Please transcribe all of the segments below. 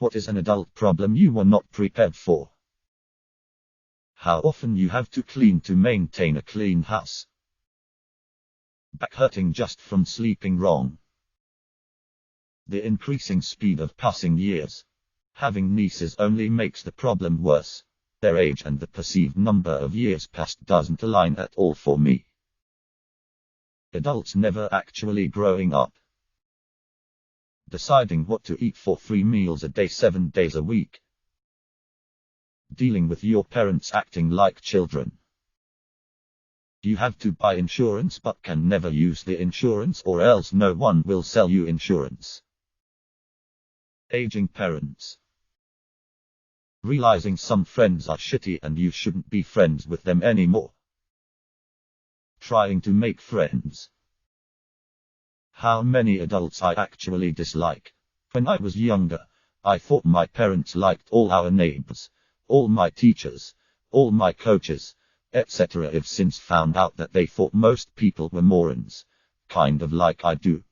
What is an adult problem you were not prepared for? How often you have to clean to maintain a clean house? Back hurting just from sleeping wrong. The increasing speed of passing years. Having nieces only makes the problem worse. Their age and the perceived number of years past doesn't align at all for me. Adults never actually growing up. Deciding what to eat for 3 meals a day 7 days a week. Dealing with your parents acting like children. You have to buy insurance but can never use the insurance or else no one will sell you insurance. Aging parents. Realizing some friends are shitty and you shouldn't be friends with them anymore. Trying to make friends. How many adults I actually dislike. When I was younger, I thought my parents liked all our neighbors, all my teachers, all my coaches, etc. I've since found out that they thought most people were morons, kind of like I do.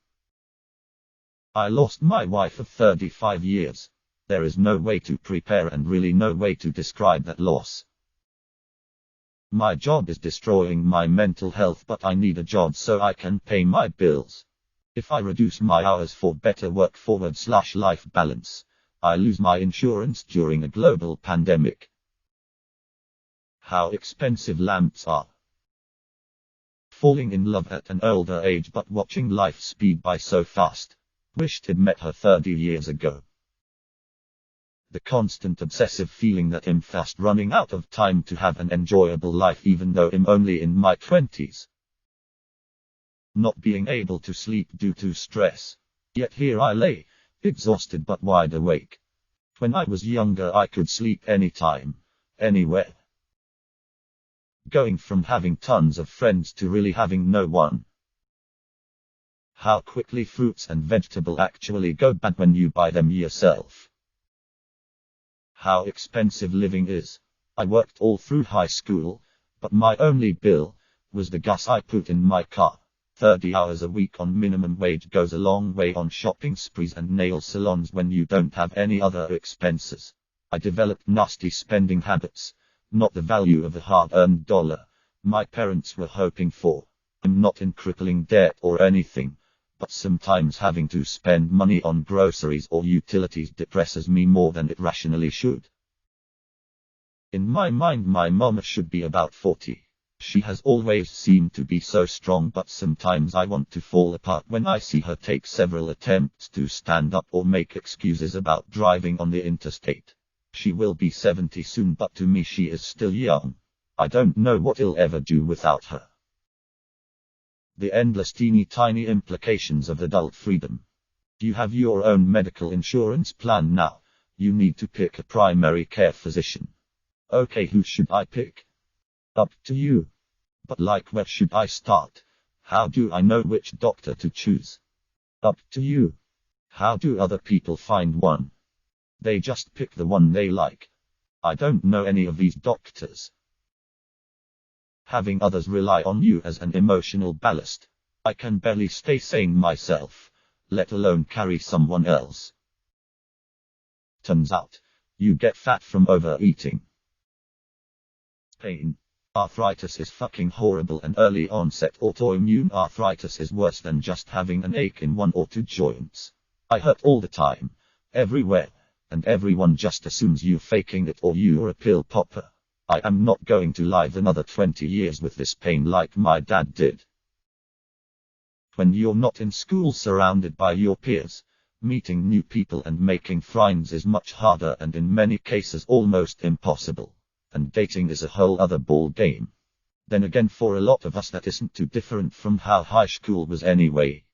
I lost my wife of 35 years. There is no way to prepare and really no way to describe that loss. My job is destroying my mental health, but I need a job so I can pay my bills. If I reduce my hours for better work / life balance, I lose my insurance during a global pandemic. How expensive lamps are. Falling in love at an older age but watching life speed by so fast. Wished I'd met her 30 years ago. The constant obsessive feeling that I'm fast running out of time to have an enjoyable life even though I'm only in my 20s. Not being able to sleep due to stress. Yet here I lay, exhausted but wide awake. When I was younger I could sleep anytime, anywhere. Going from having tons of friends to really having no one. How quickly fruits and vegetables actually go bad when you buy them yourself. How expensive living is. I worked all through high school, but my only bill was the gas I put in my car. 30 hours a week on minimum wage goes a long way on shopping sprees and nail salons when you don't have any other expenses. I developed nasty spending habits, not the value of a hard-earned dollar my parents were hoping for. I'm not in crippling debt or anything, but sometimes having to spend money on groceries or utilities depresses me more than it rationally should. In my mind my mom should be about 40. She has always seemed to be so strong, but sometimes I want to fall apart when I see her take several attempts to stand up or make excuses about driving on the interstate. She will be 70 soon, but to me she is still young. I don't know what I'll ever do without her. The endless teeny tiny implications of adult freedom. You have your own medical insurance plan now. You need to pick a primary care physician. Okay, who should I pick? Up to you. But where should I start? How do I know which doctor to choose? Up to you. How do other people find one? They just pick the one they like. I don't know any of these doctors. Having others rely on you as an emotional ballast. I can barely stay sane myself, let alone carry someone else. Turns out, you get fat from overeating. Pain. Arthritis is fucking horrible, and early onset autoimmune arthritis is worse than just having an ache in 1 or 2 joints. I hurt all the time, everywhere, and everyone just assumes you're faking it or you're a pill popper. I am not going to live another 20 years with this pain like my dad did. When you're not in school surrounded by your peers, meeting new people and making friends is much harder and in many cases almost impossible. And dating is a whole other ball game. Then again, for a lot of us that isn't too different from how high school was anyway.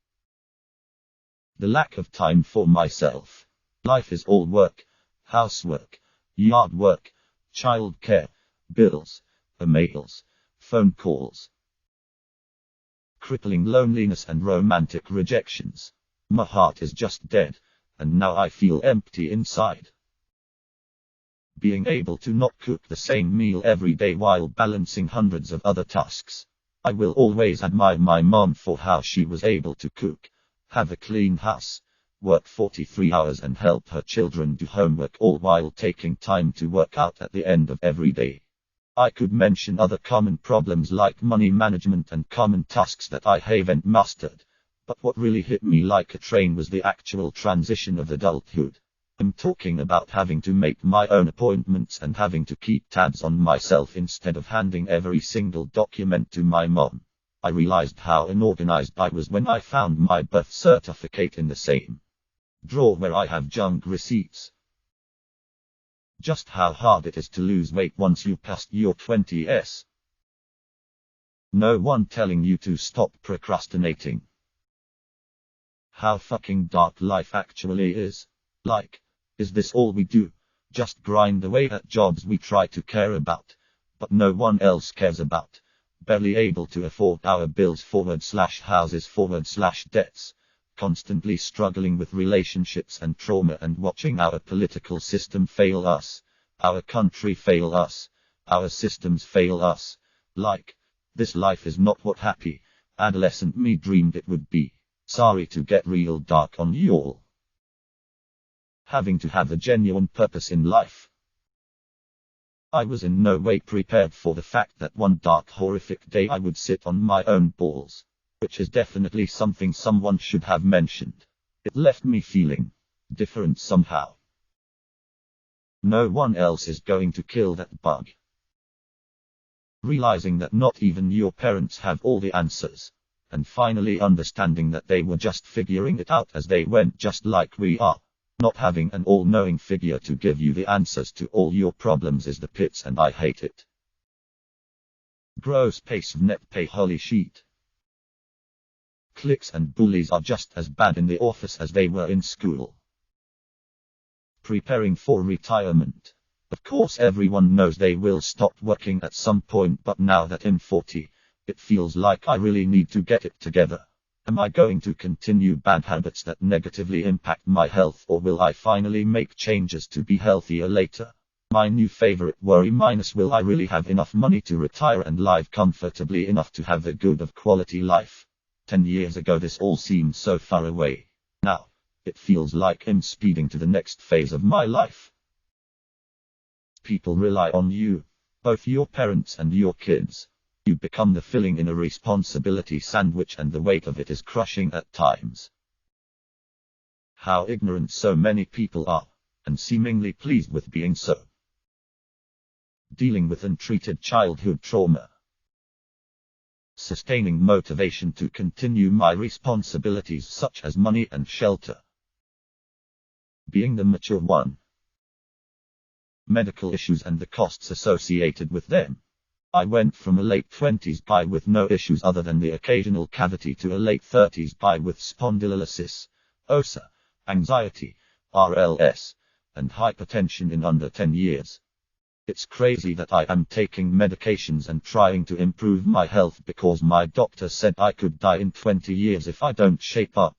The lack of time for myself. Life is all work, housework, yard work, childcare, bills, emails, phone calls. Crippling loneliness and romantic rejections. My heart is just dead, and now I feel empty inside. Being able to not cook the same meal every day while balancing hundreds of other tasks. I will always admire my mom for how she was able to cook, have a clean house, work 43 hours and help her children do homework, all while taking time to work out at the end of every day. I could mention other common problems like money management and common tasks that I haven't mastered. But what really hit me like a train was the actual transition of adulthood. I'm talking about having to make my own appointments and having to keep tabs on myself instead of handing every single document to my mom. I realized how unorganized I was when I found my birth certificate in the same drawer where I have junk receipts. Just how hard it is to lose weight once you passed your 20s. No one telling you to stop procrastinating. How fucking dark life actually is. Like, is this all we do? Just grind away at jobs we try to care about, but no one else cares about. Barely able to afford our bills /houses /debts. Constantly struggling with relationships and trauma and watching our political system fail us. Our country fail us. Our systems fail us. Like, this life is not what happy adolescent me dreamed it would be. Sorry to get real dark on you all. Having to have a genuine purpose in life. I was in no way prepared for the fact that one dark horrific day I would sit on my own balls. Which is definitely something someone should have mentioned. It left me feeling different somehow. No one else is going to kill that bug. Realizing that not even your parents have all the answers. And finally understanding that they were just figuring it out as they went, just like we are. Not having an all-knowing figure to give you the answers to all your problems is the pits, and I hate it. Gross pace of net pay, holy shit. Cliques and bullies are just as bad in the office as they were in school. Preparing for retirement. Of course everyone knows they will stop working at some point, but now that I'm 40, it feels like I really need to get it together. Am I going to continue bad habits that negatively impact my health, or will I finally make changes to be healthier later? My new favorite worry minus: will I really have enough money to retire and live comfortably enough to have a good of quality life? 10 years ago this all seemed so far away. Now, it feels like I'm speeding to the next phase of my life. People rely on you, both your parents and your kids. You become the filling in a responsibility sandwich, and the weight of it is crushing at times. How ignorant so many people are, and seemingly pleased with being so. Dealing with untreated childhood trauma. Sustaining motivation to continue my responsibilities such as money and shelter. Being the mature one. Medical issues and the costs associated with them. I went from a late 20s guy with no issues other than the occasional cavity to a late 30s guy with spondylolysis, OSA, anxiety, RLS, and hypertension in under 10 years. It's crazy that I am taking medications and trying to improve my health because my doctor said I could die in 20 years if I don't shape up.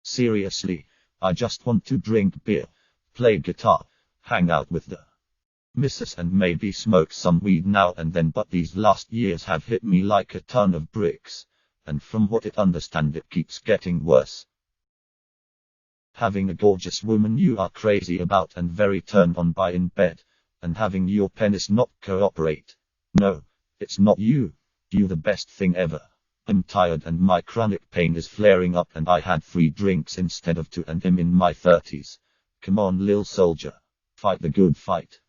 Seriously, I just want to drink beer, play guitar, hang out with the missus, and maybe smoke some weed now and then, but these last years have hit me like a ton of bricks, and from what I understand it keeps getting worse. Having a gorgeous woman you are crazy about and very turned on by in bed, and having your penis not cooperate. No, it's not you. You're the best thing ever. I'm tired and my chronic pain is flaring up, and I had 3 drinks instead of 2 and I'm in my 30s. Come on, lil soldier. Fight the good fight.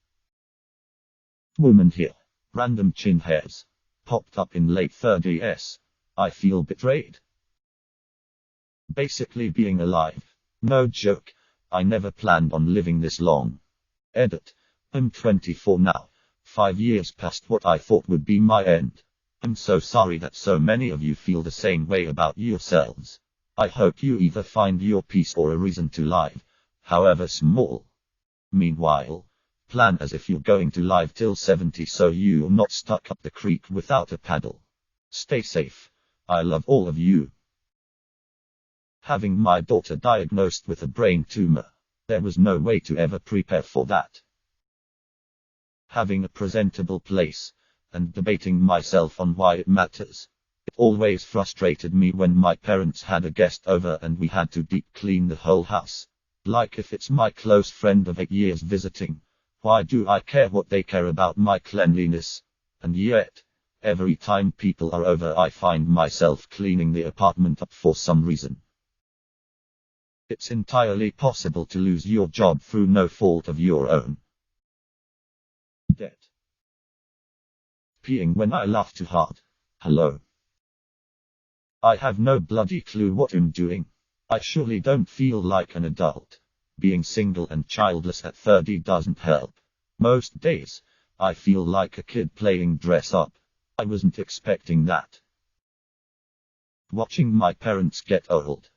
Woman here. Random chin hairs. Popped up in late 30s. I feel betrayed. Basically being alive. No joke. I never planned on living this long. Edit. I'm 24 now. 5 years past what I thought would be my end. I'm so sorry that so many of you feel the same way about yourselves. I hope you either find your peace or a reason to live, however small. Meanwhile, plan as if you're going to live till 70 so you're not stuck up the creek without a paddle. Stay safe. I love all of you. Having my daughter diagnosed with a brain tumor. There was no way to ever prepare for that. Having a presentable place, and debating myself on why it matters. It always frustrated me when my parents had a guest over and we had to deep clean the whole house. Like if it's my close friend of 8 years visiting, why do I care what they care about my cleanliness? And yet, every time people are over I find myself cleaning the apartment up for some reason. It's entirely possible to lose your job through no fault of your own. Debt. Peeing when I laugh too hard. Hello. I have no bloody clue what I'm doing. I surely don't feel like an adult. Being single and childless at 30 doesn't help. Most days, I feel like a kid playing dress up. I wasn't expecting that. Watching my parents get old.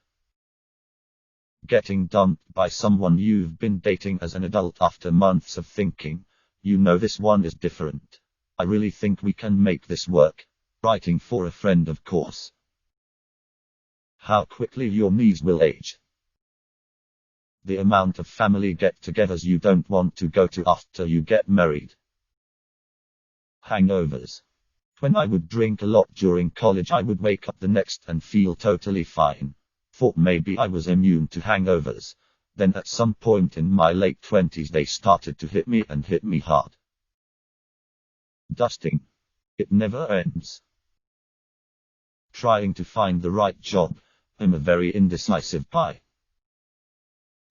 Getting dumped by someone you've been dating as an adult after months of thinking, you know this one is different. I really think we can make this work. Writing for a friend, of course. How quickly your knees will age. The amount of family get-togethers you don't want to go to after you get married. Hangovers. When I would drink a lot during college, I would wake up the next and feel totally fine. Thought maybe I was immune to hangovers. Then at some point in my late 20s they started to hit me and hit me hard. Dusting. It never ends. Trying to find the right job. I'm a very indecisive pie.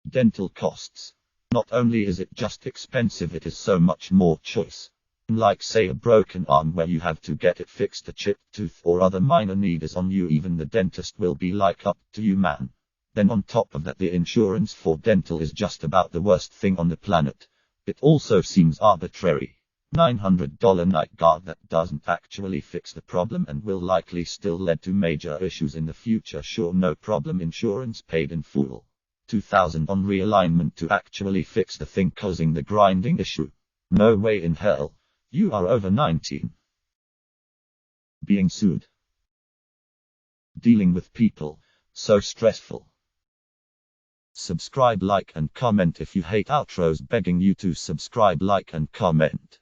Dental costs. Not only is it just expensive, it is so much more choice. Like say a broken arm where you have to get it fixed, a chipped tooth or other minor need is on you, even the dentist will be like, up to you man. Then on top of that, the insurance for dental is just about the worst thing on the planet. It also seems arbitrary. $900 night guard that doesn't actually fix the problem and will likely still lead to major issues in the future. Sure, no problem, insurance paid in full. $2,000 on realignment to actually fix the thing causing the grinding issue. No way in hell. You are over 19. Being sued. Dealing with people. So stressful. Subscribe, like and comment if you hate outros. Begging you to subscribe, like and comment.